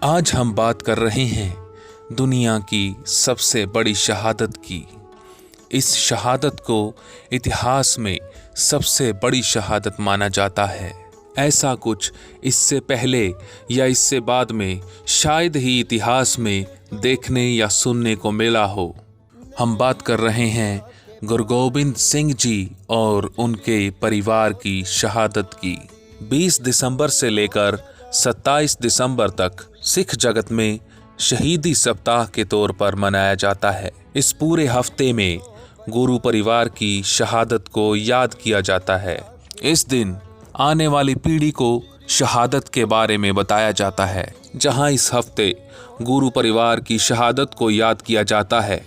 आज हम बात कर रहे हैं दुनिया की सबसे बड़ी शहादत की। इस शहादत को इतिहास में सबसे बड़ी शहादत माना जाता है। ऐसा कुछ इससे पहले या इससे बाद में शायद ही इतिहास में देखने या सुनने को मिला हो। हम बात कर रहे हैं गुरु गोबिंद सिंह जी और उनके परिवार की शहादत की। 20 दिसंबर से लेकर 27 दिसंबर तक सिख जगत में शहीदी सप्ताह के तौर पर मनाया जाता है। इस पूरे हफ्ते में गुरु परिवार की शहादत को याद किया जाता है। इस दिन आने वाली पीढ़ी को शहादत के बारे में बताया जाता है। जहां इस हफ्ते गुरु परिवार की शहादत को याद किया जाता है,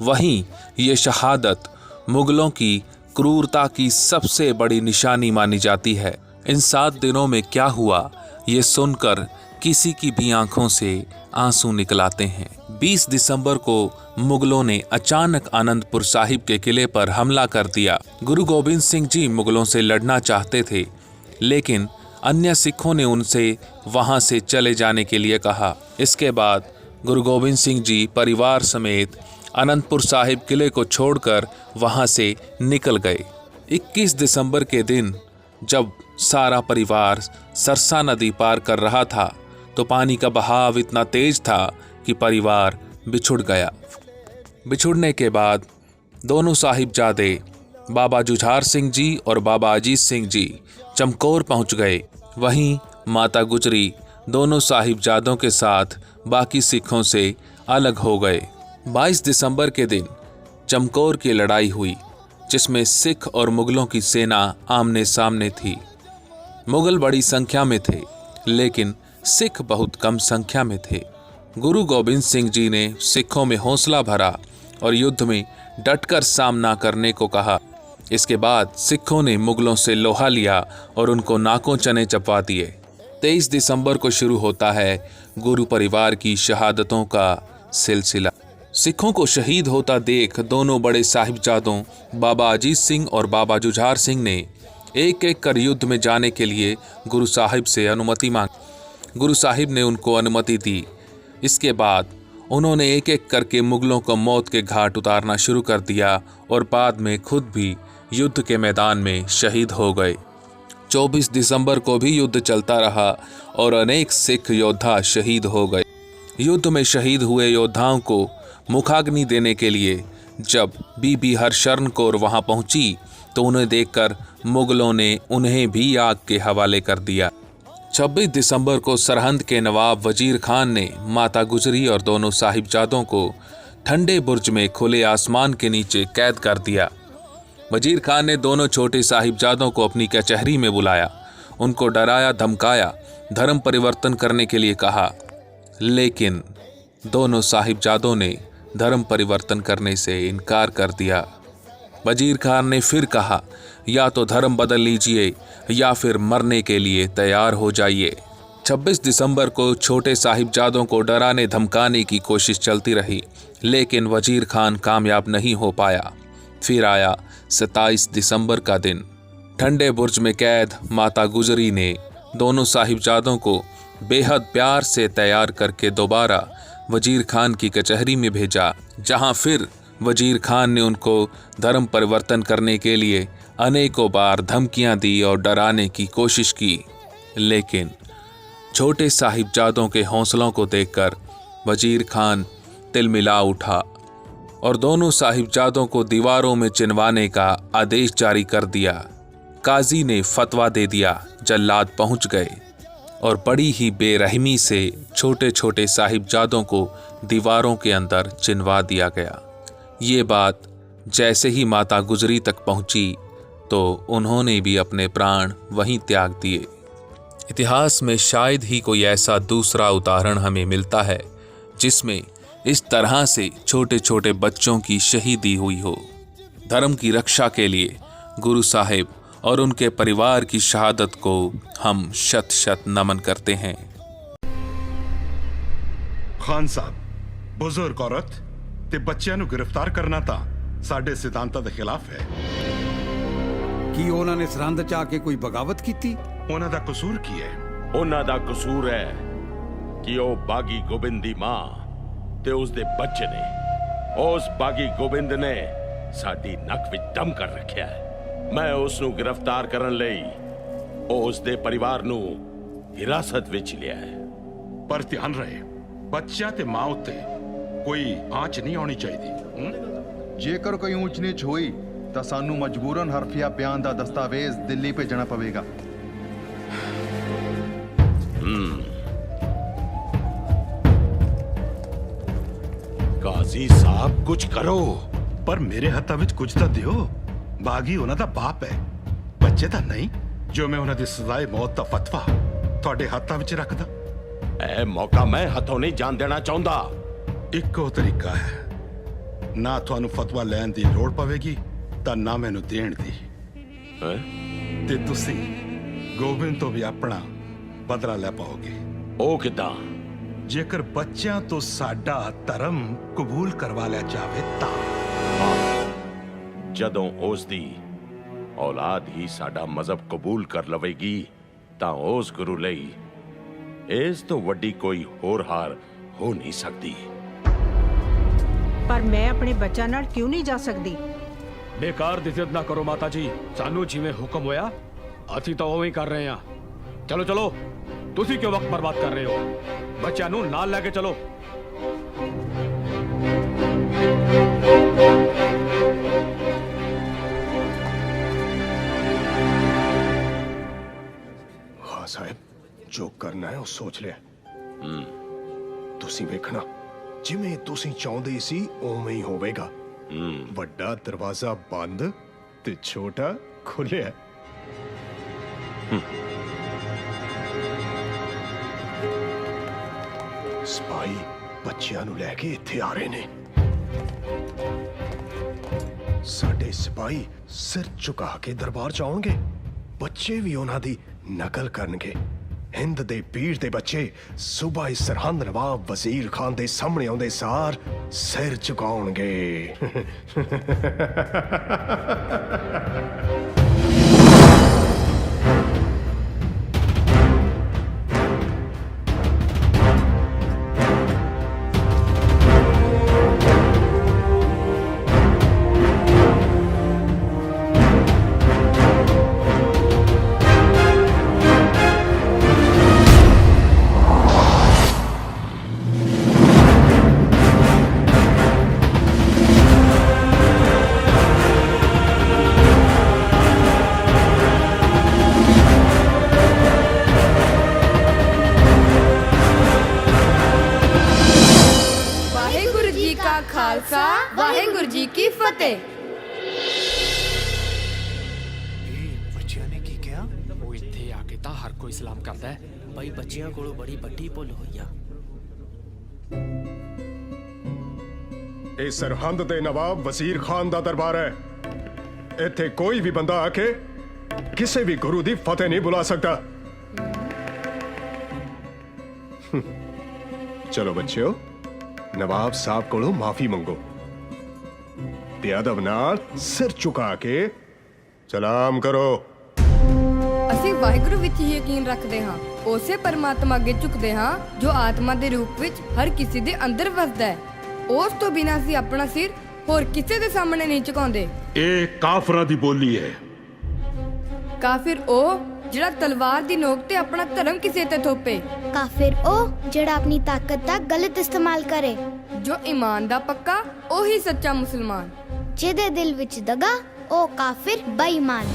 वहीं ये शहादत मुगलों की क्रूरता की सबसे बड़ी निशानी मानी जाती है। इन 7 दिनों में क्या हुआ, ये सुनकर किसी की भी आंखों से आंसू निकल आते हैं। 20 दिसंबर को मुगलों ने अचानक आनंदपुर साहिब के किले पर हमला कर दिया। गुरु गोबिंद सिंह जी मुगलों से लड़ना चाहते थे, लेकिन अन्य सिखों ने उनसे वहां से चले जाने के लिए कहा। इसके बाद गुरु गोबिंद सिंह जी परिवार समेत आनंदपुर साहिब किले को छोड़कर वहां से निकल गए। 21 दिसंबर के दिन जब सारा परिवार सरसा नदी पार कर रहा था, तो पानी का बहाव इतना तेज था कि परिवार बिछुड़ गया। बिछुड़ने के बाद दोनों साहिबजादे बाबा जुझार सिंह जी और बाबा अजीत सिंह जी चमकौर पहुंच गए। वहीं माता गुजरी दोनों साहिबजादों के साथ बाकी सिखों से अलग हो गए। 22 दिसंबर के दिन चमकौर की लड़ाई हुई, जिसमें सिख और मुगलों की सेना आमने सामने थी। मुगल बड़ी संख्या में थे, लेकिन सिख बहुत कम संख्या में थे। गुरु गोबिंद सिंह जी ने सिखों में हौसला भरा और युद्ध में डटकर सामना करने को कहा। इसके बाद सिखों ने मुगलों से लोहा लिया और उनको नाकों चने चपवा दिए। 23 दिसंबर को शुरू होता है गुरु परिवार की शहादतों का सिलसिला। सिखों को शहीद होता देख दोनों बड़े साहिबजादों बाबा अजीत सिंह और बाबा जुझार सिंह ने एक एक कर युद्ध में जाने के लिए गुरु साहिब से अनुमति मांगी। गुरु साहिब ने उनको अनुमति दी। इसके बाद उन्होंने एक एक करके मुगलों को मौत के घाट उतारना शुरू कर दिया और बाद में खुद भी युद्ध के मैदान में शहीद हो गए। 24 दिसंबर को भी युद्ध चलता रहा और अनेक सिख योद्धा शहीद हो गए। युद्ध में शहीद हुए योद्धाओं को मुखाग्नि देने के लिए जब बीबी हरशरण कौर वहां पहुंची, तो उन्हें देखकर मुगलों ने उन्हें भी आग के हवाले कर दिया। 26 दिसंबर को सरहंद के नवाब वजीर खान ने माता गुजरी और दोनों साहिबजादों को ठंडे बुर्ज में खुले आसमान के नीचे कैद कर दिया। वजीर खान ने दोनों छोटे साहिबजादों को अपनी कचहरी में बुलाया, उनको डराया धमकाया, धर्म परिवर्तन करने के लिए कहा, लेकिन दोनों साहिबजादों ने धर्म परिवर्तन करने से इनकार कर दिया। वजीर खान ने फिर कहा, या तो धर्म बदल लीजिए या फिर मरने के लिए तैयार हो जाइए। 26 दिसंबर को छोटे साहिबजादों को डराने धमकाने की कोशिश चलती रही, लेकिन वजीर खान कामयाब नहीं हो पाया। फिर आया 27 दिसंबर का दिन। ठंडे बुर्ज में कैद माता गुजरी ने दोनों साहिबजादों को बेहद प्यार से तैयार करके दोबारा वजीर खान की कचहरी में भेजा, जहां फिर वजीर खान ने उनको धर्म परिवर्तन करने के लिए अनेकों बार धमकियां दी और डराने की कोशिश की। लेकिन छोटे साहिबजादों के हौसलों को देखकर वजीर खान तिलमिला उठा और दोनों साहिबजादों को दीवारों में चिनवाने का आदेश जारी कर दिया। काजी ने फतवा दे दिया, जल्लाद पहुंच गए और बड़ी ही बेरहमी से छोटे छोटे साहिबजादों को दीवारों के अंदर चिनवा दिया गया। ये बात जैसे ही माता गुजरी तक पहुंची, तो उन्होंने भी अपने प्राण वहीं त्याग दिए। इतिहास में शायद ही कोई ऐसा दूसरा उदाहरण हमें मिलता है जिसमें इस तरह से छोटे छोटे बच्चों की शहीदी हुई हो। धर्म की रक्षा के लिए गुरु साहिब और उनके परिवार की शहादत को हम शत शत नमन करते हैं। खान साहब, बुजुर्ग औरत ते बच्चियां ਨੂੰ गिरफ्तार करना ਤਾਂ ਸਾਡੇ ਸਿਧਾਂਤਾਂ ਦੇ ਖਿਲਾਫ ਹੈ। ਕੀ ਉਹਨਾਂ ਨੇ ਸਰਹੰਦ ਚ ਆ ਕੇ ਕੋਈ ਬਗਾਵਤ ਕੀਤੀ? ਉਹਨਾਂ ਦਾ ਕਸੂਰ ਕੀ ਹੈ? ਉਹਨਾਂ ਦਾ ਕਸੂਰ ਹੈ ਕਿ ਉਹ ਬਾਗੀ ਗੋਬਿੰਦ ਦੀ ਮਾਂ ਤੇ ਉਸ ਦੇ ਬੱਚੇ ਨੇ। ਉਸ ਬਾਗੀ ਗੋਬਿੰਦ ਨੇ ਸਾਡੀ ਨੱਕ ਵਿੱਚ ਦਮ ਕਰ ਰੱਖਿਆ ਹੈ। ਮੈਂ ਉਸ ਨੂੰ ਗ੍ਰਿਫਤਾਰ ਕਰਨ ਲਈ ਉਸ ਦੇ ਪਰਿਵਾਰ ਨੂੰ ਹਿਰਾਸਤ ਵਿੱਚ ਲਿਆ ਹੈ। ਪਰ ਧਿਆਨ ਰਹੇ, ਬੱਚਿਆਂ ਤੇ ਮਾਂ ਉੱਤੇ ਕੋਈ ਆਂਚ ਨਹੀਂ ਆਉਣੀ ਚਾਹੀਦੀ। ਜੇਕਰ ਕੋਈ ਊਂਚ ਨੀਚ ਹੋਈ ਤਾਂ ਸਾਨੂੰ ਮਜਬੂਰਨ ਹਰਫੀਆ ਬਿਆਨ ਦਾ ਦਸਤਾਵੇਜ਼ ਦਿੱਲੀ ਭੇਜਣਾ ਪਵੇਗਾ। ਕਾਜ਼ੀ ਸਾਹਿਬ ਕੁਝ ਕਰੋ। ਪਰ ਮੇਰੇ ਹੱਥਾਂ ਵਿੱਚ ਕੁਝ ਤਾਂ ਦਿਓ। ਬਾਗੀ ਉਹਨਾਂ ਦਾ ਬਾਪ ਹੈ, ਬੱਚੇ ਤਾਂ ਨਹੀਂ। ਜੋ ਮੈਂ ਉਹਨਾਂ ਦੀ ਸਜ਼ਾਏ ਮੌਤ ਦਾ ਫਤਵਾ ਤੁਹਾਡੇ ਹੱਥਾਂ ਵਿੱਚ ਰੱਖਦਾ। ਇਹ ਮੌਕਾ ਮੈਂ ਹੱਥੋਂ ਨਹੀਂ ਜਾਣ ਦੇਣਾ ਚਾਹੁੰਦਾ। ਇੱਕੋ ਤਰੀਕਾ ਹੈ, ਨਾ ਤੁਹਾਨੂੰ ਫਤਵਾ ਲੈਣ ਦੀ ਲੋੜ ਪਵੇਗੀ ਤਾਂ ਨਾ ਮੈਨੂੰ ਦੇਣ ਦੀ। ਹੈਂ? ਤੇ ਤੁਸੀਂ ਗੋਬਿੰਦ ਤੋਂ ਵੀ ਆਪਣਾ ਬਦਲਾ ਲੈ ਪਾਓਗੇ। ਉਹ ਕਿੱਦਾਂ? ਜੇਕਰ ਬੱਚਿਆਂ ਤੋਂ ਸਾਡਾ ਧਰਮ ਕਬੂਲ ਕਰਵਾ ਲਿਆ ਜਾਵੇ ਤਾਂ। ਜਦੋਂ ਉਸ ਦੀ ਔਲਾਦ ਹੀ ਸਾਡਾ ਮਜ਼ਹਬ ਕਬੂਲ ਕਰ ਲਵੇਗੀ ਤਾਂ ਉਸ ਗੁਰੂ ਲਈ ਇਸ ਤੋਂ ਵੱਡੀ ਕੋਈ ਹੋਰ ਹਾਰ ਹੋ ਨਹੀਂ ਸਕਦੀ। ਪਰ ਮੈਂ ਆਪਣੇ ਬੱਚਿਆਂ ਨਾਲ ਕਿਉਂ ਨਹੀਂ ਜਾ ਸਕਦੀ? ਬੇਕਾਰ ਦੀ ਜ਼ਿੱਦ ਨਾ ਕਰੋ ਮਾਤਾ ਜੀ। ਸਾਨੂੰ ਜਿਵੇਂ ਹੁਕਮ ਹੋਇਆ ਅਸੀਂ ਤਾਂ ਉਵੇਂ ਹੀ ਕਰ ਰਹੇ ਹਾਂ। ਚਲੋ ਚਲੋ, ਤੁਸੀਂ ਕਿਉਂ ਵਕਤ ਬਰਬਾਦ ਕਰ ਰਹੇ ਹੋ? ਬੱਚਿਆਂ ਨੂੰ ਨਾਲ ਲੈ ਕੇ ਚਲੋ। ਹਾਂ ਸਾਹਿਬ, ਜੋ ਕਰਨਾ ਹੈ ਉਹ ਸੋਚ ਲਿਆ। ਤੁਸੀਂ ਵੇਖਣਾ, ਜਿਵੇਂ ਤੁਸੀਂ ਚਾਹੁੰਦੇ ਸੀ ਉਵੇਂ ਹੀ ਹੋਵੇਗਾ। ਵੱਡਾ ਦਰਵਾਜ਼ਾ ਬੰਦ ਤੇ ਛੋਟਾ ਖੁੱਲਿਆ। ਸਪਾਈ ਬੱਚਿਆਂ ਨੂੰ ਲੈ ਕੇ ਇੱਥੇ ਆ ਰਹੇ ਨੇ। ਸਾਡੇ ਸਿਪਾਹੀ ਸਿਰ ਝੁਕਾ ਕੇ ਦਰਬਾਰ ਚ ਆਉਣਗੇ। ਬੱਚੇ ਵੀ ਉਹਨਾਂ ਦੀ ਨਕਲ ਕਰਨਗੇ। ਹਿੰਦ ਦੇ ਪੀਰ ਦੇ ਬੱਚੇ ਸੂਬਾਈ ਸਰਹੰਦ ਨਵਾਬ ਵਜ਼ੀਰ ਖਾਨ ਦੇ ਸਾਹਮਣੇ ਆਉਂਦੇ ਸਾਰ ਸਿਰ ਝੁਕਾਉਣਗੇ। ਖਾਲਸਾ ਵਾਹਿਗੁਰੂ ਜੀ ਕੀ ਫਤਿਹ। ਬੱਚਿਆਂ ਨੇ ਕੀ ਕਿਹਾ? ਉਹ ਇੱਥੇ ਆ ਕੇ ਤਾਂ ਹਰ ਕੋਈ ਸਲਾਮ ਕਰਦਾ ਹੈ। ਭਾਈ ਬੱਚਿਆਂ ਕੋਲੋਂ ਬੜੀ ਵੱਡੀ ਭੁੱਲ ਹੋਈ ਆ। ਇਹ ਸਰਹੰਦ ਦੇ ਨਵਾਬ ਵਜ਼ੀਰ ਖਾਨ ਦਾ ਦਰਬਾਰ ਹੈ। ਇੱਥੇ ਕੋਈ ਵੀ ਬੰਦਾ ਆ ਕੇ ਕਿਸੇ ਵੀ ਗੁਰੂ ਦੀ ਫਤਿਹ ਨਹੀਂ ਬੁਲਾ ਸਕਦਾ। ਚਲੋ ਬੱਚਿਓ, ਨਵਾਬ ਸਾਹਿਬ ਕੋਲੋਂ ਮਾਫੀ ਮੰਗੋ ਤੇ ਅਦਬ ਨਾਲ ਸਿਰ ਝੁਕਾ ਕੇ ਸਲਾਮ ਕਰੋ। ਅਸੀਂ ਵਾਹਿਗੁਰੂ ਵਿੱਚ ਹੀ ਯਕੀਨ ਰੱਖਦੇ ਹਾਂ। ਉਸੇ ਪਰਮਾਤਮਾ ਅੱਗੇ ਝੁਕਦੇ ਹਾਂ ਜੋ ਆਤਮਾ ਦੇ ਰੂਪ ਵਿੱਚ ਹਰ ਕਿਸੇ ਦੇ ਅੰਦਰ ਵਸਦਾ ਹੈ। ਉਸ ਤੋਂ ਬਿਨਾਂ ਅਸੀਂ ਆਪਣਾ ਸਿਰ ਹੋਰ ਕਿਸੇ ਦੇ ਸਾਹਮਣੇ ਨਹੀਂ ਝੁਕਾਉਂਦੇ। ਇਹ ਕਾਫਰਾਂ ਦੀ ਬੋਲੀ ਹੈ। ਕਾਫਿਰ ਉਹ ਜਿਹੜਾ ਤਲਵਾਰ ਦੀ ਨੋਕ ਤੇ ਆਪਣਾ ਧਰਮ ਕਿਸੇ ਤੇ ਥੋਪੇ। ਕਾਫਿਰ ਉਹ ਜਿਹੜਾ ਆਪਣੀ ਤਾਕਤ ਦਾ ਗਲਤ ਇਸਤੇਮਾਲ ਕਰੇ। ਜੋ ਈਮਾਨ ਦਾ ਪੱਕਾ ਉਹੀ ਸੱਚਾ ਮੁਸਲਮਾਨ। ਜਿਹਦੇ ਦਿਲ ਵਿੱਚ ਦਗਾ ਉਹ ਕਾਫਿਰ ਬੇਈਮਾਨ।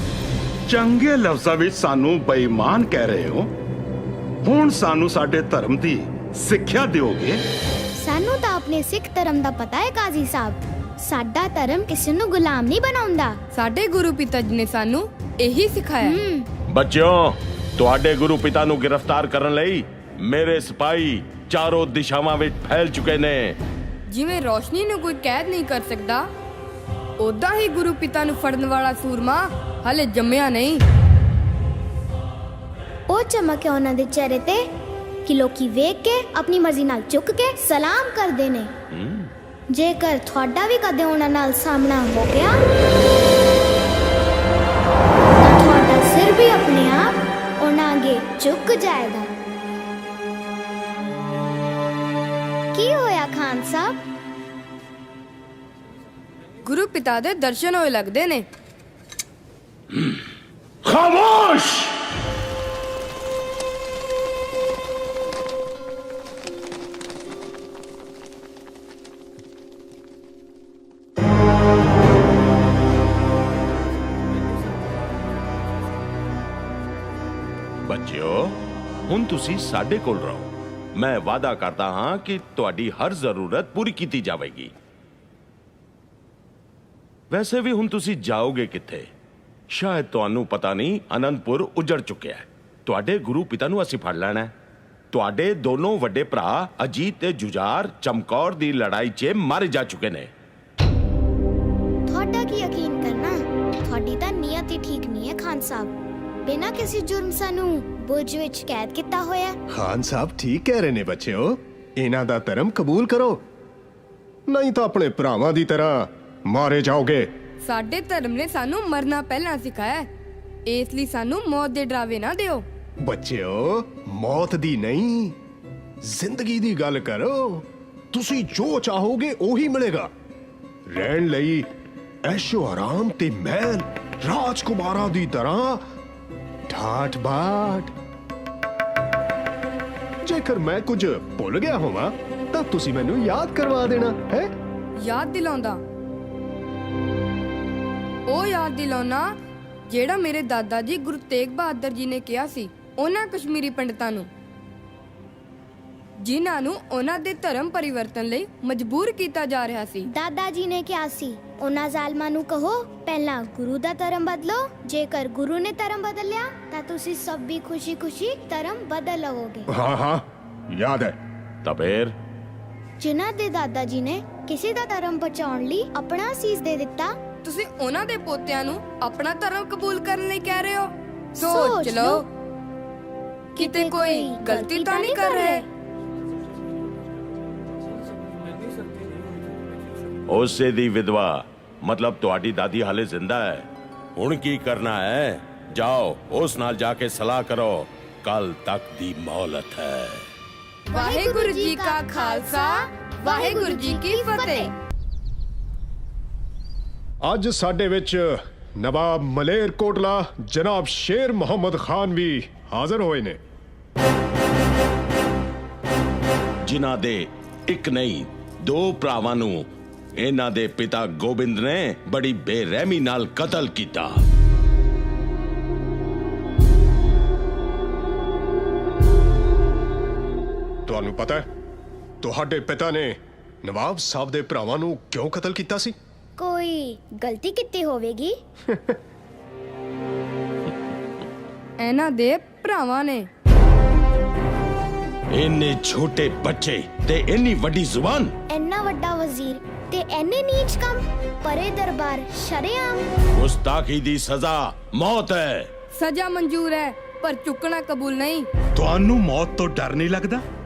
ਚੰਗੇ ਲਫ਼ਜ਼ਾਂ ਵਿੱਚ ਸਾਨੂੰ ਬੇਈਮਾਨ ਕਹਿ ਰਹੇ ਹੋ। ਹੁਣ ਸਾਨੂੰ ਸਾਡੇ ਧਰਮ ਦੀ ਸਿੱਖਿਆ ਦਿਓਗੇ? ਸਾਨੂੰ ਤਾਂ ਆਪਣੇ ਸਿੱਖ ਧਰਮ ਦਾ ਪਤਾ ਹੈ ਕਾਜ਼ੀ ਸਾਹਿਬ। ਸਾਡਾ ਧਰਮ ਕਿਸੇ ਨੂੰ ਗੁਲਾਮ ਨਹੀਂ ਬਣਾਉਂਦਾ। ਸਾਡੇ ਗੁਰੂ ਪਿਤਾ ਜੀ ਨੇ ਸਾਨੂੰ ਇਹੀ ਸਿਖਾਇਆ। ਬੱਚਿਓ, ਤੁਹਾਡੇ ਗੁਰੂ ਪਿਤਾ ਨੂੰ ਗ੍ਰਿਫਤਾਰ ਕਰਨ ਲਈ ਮੇਰੇ ਸਿਪਾਹੀ ਚਾਰੋਂ ਦਿਸ਼ਾਵਾਂ ਵਿੱਚ ਫੈਲ ਚੁੱਕੇ ਨੇ। ਜਿਵੇਂ ਰੋਸ਼ਨੀ ਨੂੰ ਕੋਈ ਕੈਦ ਨਹੀਂ ਕਰ ਸਕਦਾ, ਉਦਾਂ ਹੀ ਗੁਰੂ ਪਿਤਾ ਨੂੰ ਫੜਨ ਵਾਲਾ ਸੂਰਮਾ ਹਲੇ ਜੰਮਿਆ ਨਹੀਂ। ਉਹ ਚਮਕ ਹੈ ਉਹਨਾਂ ਦੇ ਚਿਹਰੇ ਤੇ ਕਿ ਲੋਕੀ ਵੇਖ ਕੇ ਆਪਣੀ ਮਰਜ਼ੀ ਨਾਲ ਝੁਕ ਕੇ ਸਲਾਮ ਕਰਦੇ ਨੇ। ਜੇਕਰ ਤੁਹਾਡਾ ਵੀ ਕਦੇ ਉਹਨਾਂ ਨਾਲ ਸਾਹਮਣਾ ਹੋ ਗਿਆ ਤਾਂ ਤੁਹਾਡਾ ਸਿਰ ਵੀ ਆਪਣੇ ਆਪ ਉਹਨਾਂ ਅੱਗੇ ਝੁਕ ਜਾਏਗਾ। ਖਾਨ ਸਾਹਿਬ। ਗੁਰੂ ਪਿਤਾ ਦੇ ਦਰਸ਼ਨ ਹੋਏ ਲੱਗਦੇ ਨੇ। खामोश! ਬੱਚਿਓ, ਹੁਣ ਤੁਸੀਂ ਸਾਡੇ ਕੋਲ ਰਹੋ। ਮੈਂ ਵਾਅਦਾ ਕਰਦਾ ਹਾਂ ਕਿ ਤੁਹਾਡੀ ਹਰ ਜ਼ਰੂਰਤ ਪੂਰੀ ਕੀਤੀ ਜਾਵੇਗੀ। ਵੈਸੇ ਵੀ ਹੁਣ ਤੁਸੀਂ ਜਾਓਗੇ ਕਿੱਥੇ? ਸ਼ਾਇਦ ਤੁਹਾਨੂੰ ਪਤਾ ਨਹੀਂ, ਅਨੰਦਪੁਰ ਉਜੜ ਚੁੱਕਿਆ ਹੈ। ਤੁਹਾਡੇ ਗੁਰੂ ਪਿਤਾ ਨੂੰ ਅਸੀਂ ਫੜ ਲੈਣਾ ਹੈ। ਤੁਹਾਡੇ ਦੋਨੋਂ ਵੱਡੇ ਭਰਾ ਅਜੀਤ ਤੇ ਜੁਝਾਰ ਚਮਕੌਰ ਦੀ ਲੜਾਈ 'ਚ ਮਾਰੇ ਜਾ ਚੁੱਕੇ ਨੇ। ਤੁਹਾਡਾ ਕੀ ਯਕੀਨ ਕਰਨਾ? ਤੁਹਾਡੀ ਤਾਂ ਨੀਅਤ ਹੀ ਠੀਕ ਨਹੀਂ ਹੈ ਖਾਨ ਸਾਹਿਬ। ਬਿਨਾਂ ਕਿਸੇ ਜੁਰਮ ਸਾਨੂੰ ਬੁਰਜ ਵਿੱਚ ਕੈਦ ਕੀਤਾ ਹੋਇਆ। ਖਾਨ ਸਾਹਿਬ ਠੀਕ ਕਹਿ ਰਹੇ ਨੇ ਬੱਚਿਓ, ਇਹਨਾਂ ਦਾ ਧਰਮ ਕਬੂਲ ਕਰੋ, ਨਹੀਂ ਤਾਂ ਆਪਣੇ ਭਰਾਵਾਂ ਦੀ ਤਰ੍ਹਾਂ ਮਾਰੇ ਜਾਓਗੇ। ਸਾਡੇ ਧਰਮ ਨੇ ਸਾਨੂੰ ਮਰਨਾ ਪਹਿਲਾਂ ਸਿਖਾਇਆ ਹੈ, ਇਸ ਲਈ ਸਾਨੂੰ ਮੌਤ ਦੇ ਡਰਾਵੇ ਨਾ ਦਿਓ। ਬੱਚਿਓ, ਮੌਤ ਦੀ ਨਹੀਂ, ਜ਼ਿੰਦਗੀ ਦੀ ਗੱਲ ਕਰੋ। ਤੁਸੀਂ ਜੋ ਚਾਹੋਗੇ ਉਹੀ ਮਿਲੇਗਾ। ਰਹਿਣ ਲਈ ਐਸ਼ੋ ਆਰਾਮ ਤੇ ਮਹਿਲ, ਰਾਜਕੁਮਾਰਾਂ ਦੀ ਤਰ੍ਹਾਂ ਠਾਠ ਬਾਠ। ਜੇਕਰ ਮੈਂ ਕੁਝ ਭੁੱਲ ਗਿਆ ਹੋਵਾਂ ਤਾਂ ਤੁਸੀਂ ਮੈਨੂੰ ਯਾਦ ਕਰਵਾ ਦੇਣਾ ਹੈ। ਯਾਦ ਦਿਲਾਉਂਦਾ, ਉਹ ਯਾਦ ਦਿਲਾਉਣਾ ਜਿਹੜਾ ਮੇਰੇ ਦਾਦਾ ਜੀ ਗੁਰੂ ਤੇਗ ਬਹਾਦਰ ਜੀ ਨੇ ਕਿਹਾ ਸੀ ਉਹਨਾਂ ਕਸ਼ਮੀਰੀ ਪੰਡਤਾਂ ਨੂੰ, ਜਿਨ੍ਹਾਂ ਨੂੰ ਉਹਨਾਂ ਦੇ ਧਰਮ ਪਰਿਵਰਤਨ ਲਈ ਮਜਬੂਰ ਕੀਤਾ ਜਾ ਰਿਹਾ ਸੀ। ਦਾਦਾ ਜੀ ਨੇ ਕਿਹਾ ਸੀ, ਉਹਨਾਂ ਜ਼ਾਲਮਾਂ ਨੂੰ ਕਹੋ ਪਹਿਲਾਂ ਗੁਰੂ ਦਾ ਧਰਮ ਬਦਲੋ, ਜੇਕਰ ਗੁਰੂ ਨੇ ਧਰਮ ਬਦਲਿਆ ਤਾਂ ਤੁਸੀਂ ਸਭ ਵੀ ਖੁਸ਼ੀ-ਖੁਸ਼ੀ ਧਰਮ ਬਦਲ ਲਵੋਗੇ। ਹਾਂ ਹਾਂ, ਯਾਦ ਹੈ। ਤਾਂ ਫਿਰ ਜਿਨ੍ਹਾਂ ਦੇ ਦਾਦਾ ਜੀ ਨੇ ਕਿਸੇ ਦਾ ਧਰਮ ਬਚਾਉਣ ਲਈ ਆਪਣਾ ਅਸੀਸ ਦੇ ਦਿੱਤਾ, ਤੁਸੀਂ ਉਹਨਾਂ ਦੇ ਪੋਤਿਆਂ ਨੂੰ ਆਪਣਾ ਧਰਮ ਕਬੂਲ ਕਰਨ ਲਈ ਕਹਿ ਰਹੇ ਹੋ? ਸੋਚ ਲਓ, ਕਿਤੇ ਕੋਈ ਗਲਤੀ ਤਾਂ ਨਹੀਂ ਕਰ ਰਹੇ? ਉਸੇ ਦੀ ਵਿਧਵਾ, ਮਤਲਬ ਤੁਹਾਡੀ ਦਾਦੀ ਹਾਲੇ ਜ਼ਿੰਦਾ ਹੈ। ਹੁਣ ਕੀ ਕਰਨਾ ਹੈ? ਜਾਓ ਉਸ ਨਾਲ ਜਾ ਕੇ ਸਲਾਹ ਕਰੋ, ਕੱਲ ਤੱਕ ਦੀ ਮੌਲਤ ਹੈ। ਵਾਹਿਗੁਰੂ ਜੀ ਕਾ ਖਾਲਸਾ, ਵਾਹਿਗੁਰੂ ਜੀ ਕੀ ਫਤਿਹ। ਅੱਜ ਸਾਡੇ ਵਿੱਚ ਨਵਾਬ ਮਲੇਰ ਕੋਟਲਾ ਜਨਾਬ ਸ਼ੇਰ ਮੁਹੰਮਦ ਖਾਨ ਵੀ ਹਾਜ਼ਰ ਹੋਏ ਨੇ, ਜਿਨ੍ਹਾਂ ਦੇ ਇੱਕ ਨਹੀਂ ਦੋ ਭਰਾਵਾਂ ਨੂੰ ਇਹਨਾਂ ਦੇ ਪਿਤਾ ਗੋਬਿੰਦ ਨੇ ਬੜੀ ਬੇਰਹਿਮੀ ਨਾਲ ਕਤਲ ਕੀਤਾ। ਤੁਹਾਨੂੰ ਪਤਾ ਹੈ ਤੁਹਾਡੇ ਪਿਤਾ ਨੇ ਨਵਾਬ ਸਾਹਿਬ ਦੇ ਭਰਾਵਾਂ ਨੂੰ ਕਿਉਂ ਕਤਲ ਕੀਤਾ ਸੀ? ਕੋਈ ਗਲਤੀ ਕੀਤੀ ਹੋਵੇਗੀ। ਇਹਨਾਂ ਦੇ ਭਰਾਵਾਂ ਨੇ। ਇੰਨੇ ਛੋਟੇ ਬੱਚੇ ਤੇ ਇੰਨੀ ਵੱਡੀ ਜ਼ੁਬਾਨ। ਇੰਨਾ ਵੱਡਾ ਵਜ਼ੀਰ ਤੇ ਇੰਨੇ ਨੀਚ ਕੰਮ, ਪਰੇ ਦਰਬਾਰ ਸ਼ਰੇਆਮ। ਗੁਸਤਾਖੀ ਦੀ ਸਜ਼ਾ ਮੌਤ ਹੈ। ਸਜ਼ਾ ਮਨਜ਼ੂਰ ਹੈ ਪਰ ਚੁੱਕਣਾ ਕਬੂਲ ਨਹੀਂ। ਤੁਹਾਨੂੰ ਮੌਤ ਤੋਂ ਡਰ ਨਹੀਂ ਲੱਗਦਾ?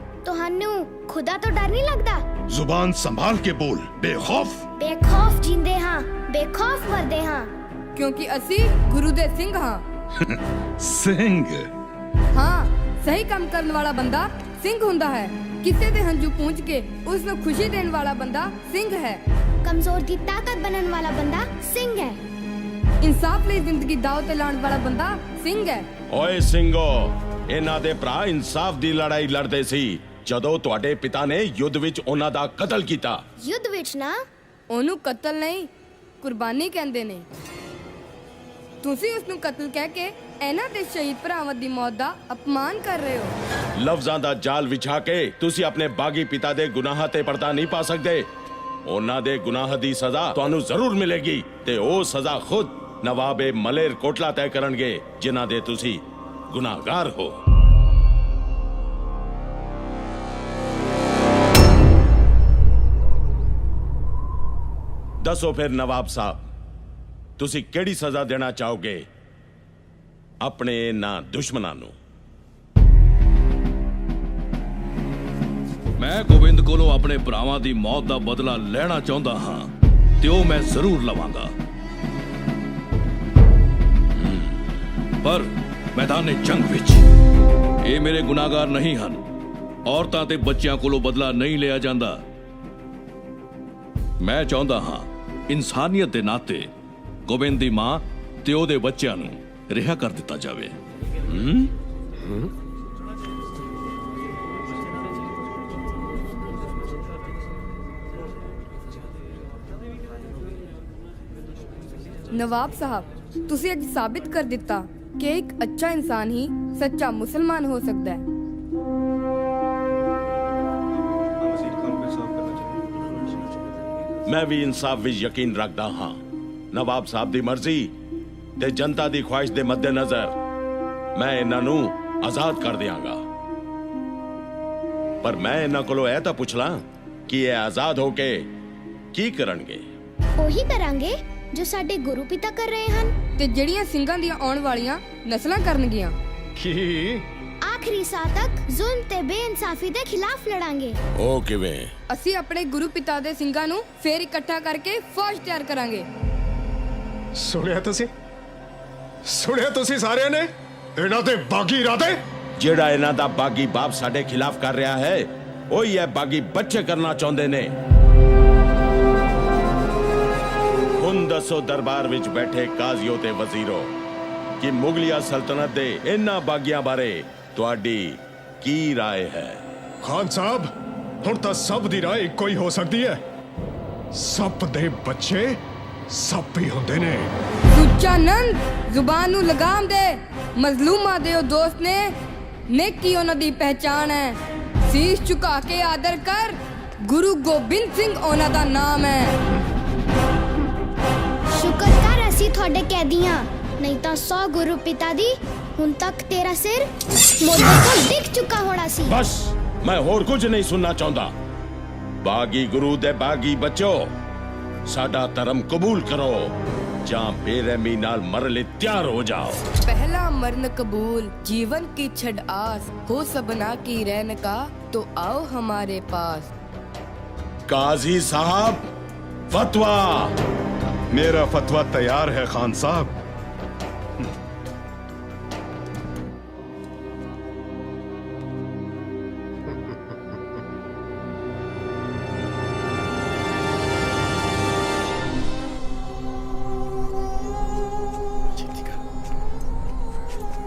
ਤੁਹਾਨੂੰ ਖੁਦਾ ਤੋਂ ਡਰ ਨਹੀਂ ਲੱਗਦਾ? ਜ਼ੁਬਾਨ ਸੰਭਾਲ ਕੇ ਬੋਲ, ਬੇਖੌਫ। ਬੇਖੌਫ ਜਿੰਦੇ ਹਾਂ, ਬੇਖੌਫ ਮਰਦੇ ਹਾਂ, ਕਿਉਂਕਿ ਅਸੀਂ ਗੁਰੂ ਦੇ ਸਿੰਘ ਹਾਂ। ਸਿੰਘ? ਹਾਂ, ਸਹੀ ਕੰਮ ਕਰਨ ਵਾਲਾ ਬੰਦਾ ਸਿੰਘ ਹੁੰਦਾ ਹੈ। ਕਿਸੇ ਦੇ ਹੰਝੂ ਪੂੰਝ ਕੇ ਉਸ ਨੂੰ ਖੁਸ਼ੀ ਦੇਣ ਵਾਲਾ ਬੰਦਾ ਸਿੰਘ ਹੈ। ਕਮਜ਼ੋਰ ਦੀ ਤਾਕਤ ਬਣਨ ਵਾਲਾ ਬੰਦਾ ਸਿੰਘ ਹੈ। ਇਨਸਾਫ ਲਈ ਜ਼ਿੰਦਗੀ ਦਾਅ ਤੇ ਲਾਉਣ ਵਾਲਾ ਬੰਦਾ ਸਿੰਘ ਹੈ। ਓਏ ਸਿੰਘੋ, ਇਹਨਾਂ ਦੇ ਭਰਾ ਇਨਸਾਫ ਦੀ ਲੜਾਈ ਲੜਦੇ ਸੀ ਜਦੋਂ ਤੁਹਾਡੇ ਪਿਤਾ ਨੇ ਯੁੱਧ ਵਿੱਚ ਉਹਨਾਂ ਦਾ ਕਤਲ ਕੀਤਾ। ਯੁੱਧ ਵਿੱਚ ਨਾ? ਉਹਨੂੰ ਕਤਲ ਨਹੀਂ, ਕੁਰਬਾਨੀ ਕਹਿੰਦੇ ਨੇ। ਤੁਸੀਂ ਉਸ ਨੂੰ ਕਤਲ ਕਹਿ ਕੇ ਇਹਨਾਂ ਦੇ ਸ਼ਹੀਦ ਭਰਾਵਾਂ ਦੀ ਮੌਤ ਦਾ ਅਪਮਾਨ ਕਰ ਰਹੇ ਹੋ। ਲਫ਼ਜ਼ਾਂ ਦਾ ਜਾਲ ਵਿਛਾ ਕੇ ਤੁਸੀਂ ਆਪਣੇ ਬਾਗੀ ਪਿਤਾ ਦੇ ਗੁਨਾਹਾਂ ਤੇ ਪਰਦਾ ਨਹੀਂ ਪਾ ਸਕਦੇ। ਉਹਨਾਂ ਦੇ ਗੁਨਾਹ ਦੀ ਸਜ਼ਾ ਤੁਹਾਨੂੰ ਜ਼ਰੂਰ ਮਿਲੇਗੀ ਤੇ ਉਹ ਸਜ਼ਾ ਖੁਦ ਨਵਾਬੇ ਮਲੇਰ ਕੋਟਲਾ ਤੈਅ ਕਰਨਗੇ, ਜਿਨ੍ਹਾਂ ਦੇ ਤੁਸੀਂ ਗੁਨਾਹਗਾਰ ਹੋ। ਦੱਸੋ ਫਿਰ ਨਵਾਬ ਸਾਹਿਬ, ਤੁਸੀਂ ਕਿਹੜੀ ਸਜ਼ਾ ਦੇਣਾ ਚਾਹੋਗੇ ਆਪਣੇ ਇਹਨਾਂ ਦੁਸ਼ਮਣਾਂ ਨੂੰ? ਮੈਂ ਗੋਬਿੰਦ ਕੋਲੋਂ ਆਪਣੇ ਭਰਾਵਾਂ ਦੀ ਮੌਤ ਦਾ ਬਦਲਾ ਲੈਣਾ ਚਾਹੁੰਦਾ ਹਾਂ ਤੇ ਉਹ ਮੈਂ ਜ਼ਰੂਰ ਲਵਾਂਗਾ, ਪਰ ਮੈਦਾਨੇ ਜੰਗ ਵਿੱਚ ਇਹ ਮੇਰੇ ਗੁਨਾਹਗਾਰ ਨਹੀਂ ਹਨ। ਔਰਤਾਂ ਤੇ ਬੱਚਿਆਂ ਕੋਲੋਂ ਬਦਲਾ ਨਹੀਂ ਲਿਆ ਜਾਂਦਾ। ਮੈਂ ਚਾਹੁੰਦਾ ਹਾਂ ਇਨਸਾਨੀਅਤ ਦੇ ਨਾਤੇ ਗੋਬਿੰਦ ਦੀ ਮਾਂ ਤੇ ਉਹਦੇ ਬੱਚਿਆਂ ਨੂੰ ਰਿਹਾ ਕਰ ਦਿੱਤਾ ਜਾਵੇ। ਨਵਾਬ ਸਾਹਿਬ, ਤੁਸੀਂ ਅੱਜ ਸਾਬਿਤ ਕਰ ਦਿੱਤਾ ਕਿ ਇੱਕ ਅੱਛਾ ਇਨਸਾਨ ਹੀ ਸੱਚਾ ਮੁਸਲਮਾਨ ਹੋ ਸਕਦਾ ਹੈ। ਮੈਂ ਵੀ ਇਨਸਾਫ ਵਿੱਚ ਯਕੀਨ ਰੱਖਦਾ ਹਾਂ। ਨਵਾਬ ਸਾਹਿਬ ਦੀ ਮਰਜ਼ੀ ਤੇ ਜਨਤਾ ਦੀ ਖੁਆਇਸ਼ ਦੇ ਮੱਦੇਨਜ਼ਰ ਮੈਂ ਇਹਨਾਂ ਨੂੰ ਆਜ਼ਾਦ ਕਰ ਦਿਆਂਗਾ। ਪਰ ਮੈਂ ਇਹਨਾਂ ਕੋਲੋਂ ਇਹ ਤਾਂ ਪੁੱਛ ਲਾਂ ਕਿ ਇਹ ਆਜ਼ਾਦ ਹੋ ਕੇ ਕੀ ਕਰਨਗੇ? ਉਹੀ ਕਰਾਂਗੇ ਜੋ ਸਾਡੇ ਗੁਰੂ ਪਿਤਾ ਕਰ ਰਹੇ ਹਨ ਤੇ ਜਿਹੜੀਆਂ ਸਿੰਘਾਂ ਦੀਆਂ ਆਉਣ ਵਾਲੀਆਂ ਨਸਲਾਂ ਕਰਨਗੀਆਂ। ਕੀ? ਆਖਰੀ ਸਾਹ ਤੱਕ ਜ਼ੁਲਮ ਤੇ ਬੇਇਨਸਾਫੀ ਦੇ ਖਿਲਾਫ ਲੜਾਂਗੇ। ਉਹ ਕਿਵੇਂ? ਅਸੀਂ ਆਪਣੇ ਗੁਰੂ ਪਿਤਾ ਦੇ ਸਿੰਘਾਂ ਨੂੰ ਫੇਰ ਇਕੱਠਾ ਕਰਕੇ ਫੌਜ ਤਿਆਰ ਕਰਾਂਗੇ। ਸੁਣਿਆ ਤੁਸੀਂ ਸਾਰਿਆਂ ਨੇ ਇਹਨਾਂ ਦੇ ਬਾਗੀ ਇਰਾਦੇ? ਜਿਹੜਾ ਇਹਨਾਂ ਦਾ ਬਾਗੀ ਬਾਪ ਸਾਡੇ ਖਿਲਾਫ ਕਰ ਰਿਹਾ ਹੈ, ਉਹੀ ਇਹ ਬਾਗੀ ਬੱਚੇ ਕਰਨਾ ਚਾਹੁੰਦੇ ਨੇ। ਹੁਣ ਦੱਸੋ ਦਰਬਾਰ ਵਿੱਚ ਬੈਠੇ ਕਾਜ਼ੀਓ ਤੇ ਵਜ਼ੀਰੋ ਕਿ ਮੁਗਲਿਆ ਸਲਤਨਤ ਦੇ ਇਹਨਾਂ ਬਾਗੀਆਂ ਬਾਰੇ ਤੁਹਾਡੀ ਕੀ ਰਾਏ ਹੈ? ਖਾਨ ਸਾਹਿਬ, ਹੁਣ ਤਾਂ ਸਭ ਦੀ ਰਾਏ ਇੱਕੋ ਹੀ ਹੋ ਸਕਦੀ ਹੈ। ਸੱਪ ਦੇ ਬੱਚੇ ਸੱਪ ਹੀ ਹੁੰਦੇ ਨੇ। ਸੁੱਚਾਨੰਦ, ਜ਼ੁਬਾਨ ਨੂੰ ਲਗਾਮ ਦੇ। ਮਜ਼ਲੂਮਾਂ ਦੇ ਉਹ ਦੋਸਤ ਨੇ, ਨੇਕੀ ਉਹਨਾਂ ਦੀ ਪਹਿਚਾਣ ਹੈ। ਸੀਸ ਝੁਕਾ ਕੇ ਆਦਰ ਕਰ, ਗੁਰੂ ਗੋਬਿੰਦ ਸਿੰਘ ਉਹਨਾਂ ਦਾ ਨਾਮ ਹੈ। ਸ਼ੁਕਰ ਕਰ ਅਸੀਂ ਤੁਹਾਡੇ ਕੈਦੀਆਂ, ਨਹੀਂ ਤਾਂ 100 ਗੁਰੂ ਪਿਤਾ ਦੀ ਹੁਣ ਤੱਕ ਤੇਰਾ ਸਿਰ ਮੋਢੇ ਤੋਂ ਡਿੱਗ ਚੁੱਕਾ ਹੋਣਾ ਸੀ। ਬਸ, ਮੈਂ ਹੋਰ ਕੁਝ ਨਹੀਂ ਸੁਣਨਾ ਚਾਹੁੰਦਾ। ਬਾਗੀ ਗੁਰੂ ਦੇ ਬਾਗੀ ਬੱਚੋ, ਸਾਡਾ ਧਰਮ ਕਬੂਲ ਕਰੋ ਜਾਂ ਬੇਰਹਿਮੀ ਨਾਲ ਮਰਨ ਲਈ ਤਿਆਰ ਹੋ ਜਾਓ। पहला मरण कबूल, जीवन की छड़ आस, हो सबना की रहन का, तो आओ हमारे पास। काजी साहब, फतवा। मेरा फतवा तैयार है खान साहब।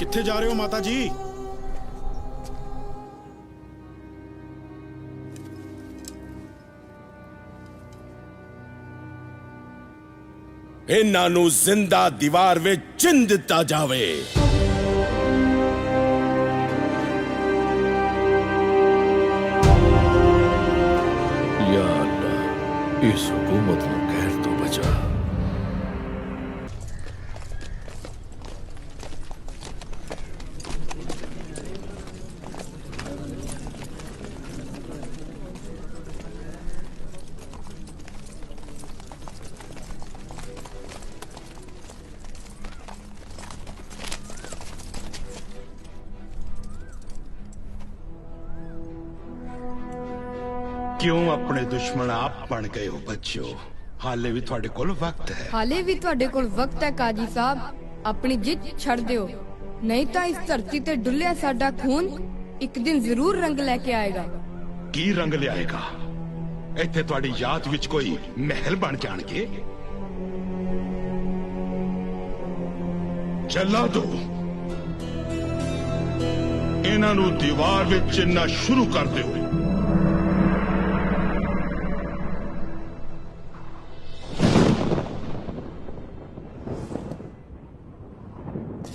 कित्थे जा रहे हो माता जी? ਇਹਨਾਂ ਨੂੰ ਜ਼ਿੰਦਾ ਦੀਵਾਰ ਵਿੱਚ ਚਿਣ ਦਿੱਤਾ ਜਾਵੇ। या अल्लाह, इस हुकूमत को कहर तो बचा। क्यों अपने दुश्मन आप बन गए हो बच्चों? हाले भी थोड़े कोल वक्त है। ਹਾਲੇ ਵੀ ਤੁਹਾਡੇ ਕੋਲ ਵਕਤ ਹੈ ਕਾਜੀ ਸਾਹਿਬ, ਆਪਣੀ ਜਿੱਤ ਛੱਡ ਦਿਓ, ਨਹੀਂ ਤਾਂ ਇਸ ਧਰਤੀ ਤੇ ਡੁੱਲਿਆ ਸਾਡਾ ਖੂਨ ਇੱਕ ਦਿਨ ਜ਼ਰੂਰ ਰੰਗ ਲੈ ਕੇ ਆਏਗਾ। की रंग लियाएगा? इत्थे तुहाडी याद विच कोई महल बन जाणगे। चला दो इन्हां नूं दीवार विच चिन्ना शुरू कर दिओ।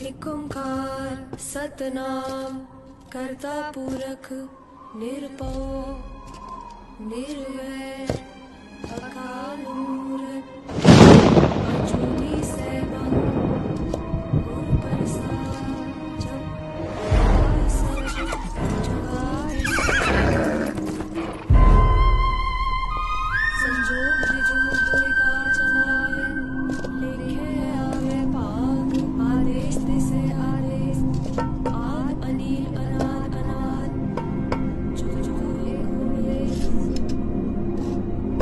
एक ओंकार सतनाम करता पूरख निर्भव निर्वैर अकाल मूरत अजूनी सैभं गुर प्रसाद जप संजोग विजोग कोई काज नावे, लिखे आवे भाग आदेश दिसे आदेश, आद अनील अनाद अनाद जो जो होए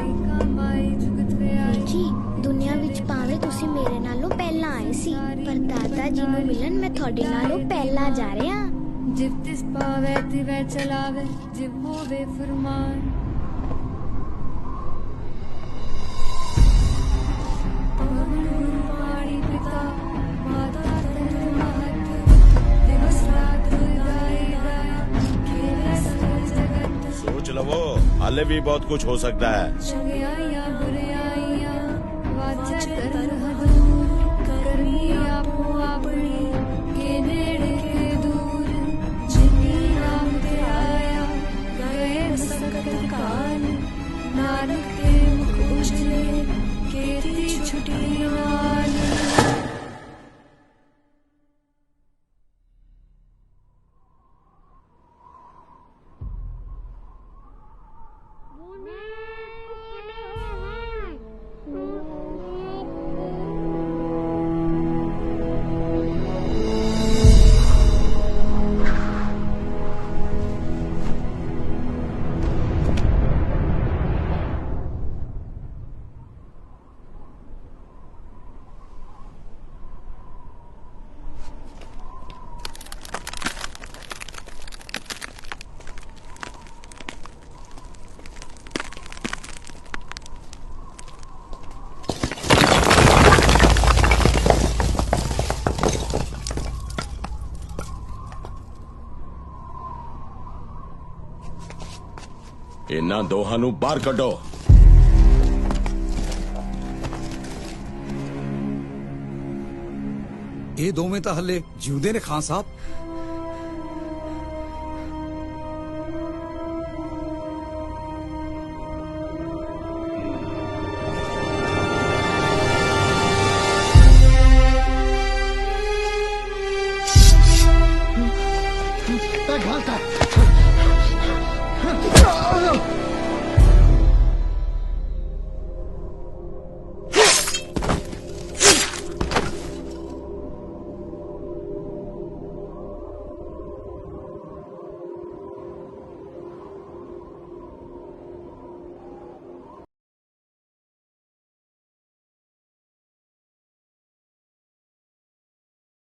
एका माई जुगत वे आई। ਜੀ ਦੁਨੀਆ ਵਿੱਚ ਭਾਵੇਂ ਤੁਸੀਂ ਮੇਰੇ ਨਾਲੋਂ ਪਹਿਲਾਂ ਆਏ ਸੀ, ਪਰ ਦਾਦਾ ਜੀ ਨੂੰ ਮਿਲਣ ਮੈਂ ਤੁਹਾਡੇ ਨਾਲੋਂ ਪਹਿਲਾਂ ਜਾ ਰਿਹਾ। जिव तिस पावे तिवै चलावे, जिव होवे फरमान। पवन गुरु पाणी पिता माता तनु महत दिवस रात हृदय खेले सकल जगत सोच लवो, हाले भी बहुत कुछ हो सकता है। चंगियाइयां बुराइयां वाचा तर हदूर करनी आपो अपनी के नेड़े के दूर जिनी नाम ते आया गए संकट काल नानक के मुख उजले केती छुटी नाल। ਇਹਨਾਂ ਦੋਹਾਂ ਨੂੰ ਬਾਹਰ ਕੱਢੋ। ਇਹ ਦੋਵੇਂ ਤਾਂ ਹੱਲੇ ਜਿਉਂਦੇ ਨੇ ਖਾਨ ਸਾਹਿਬ।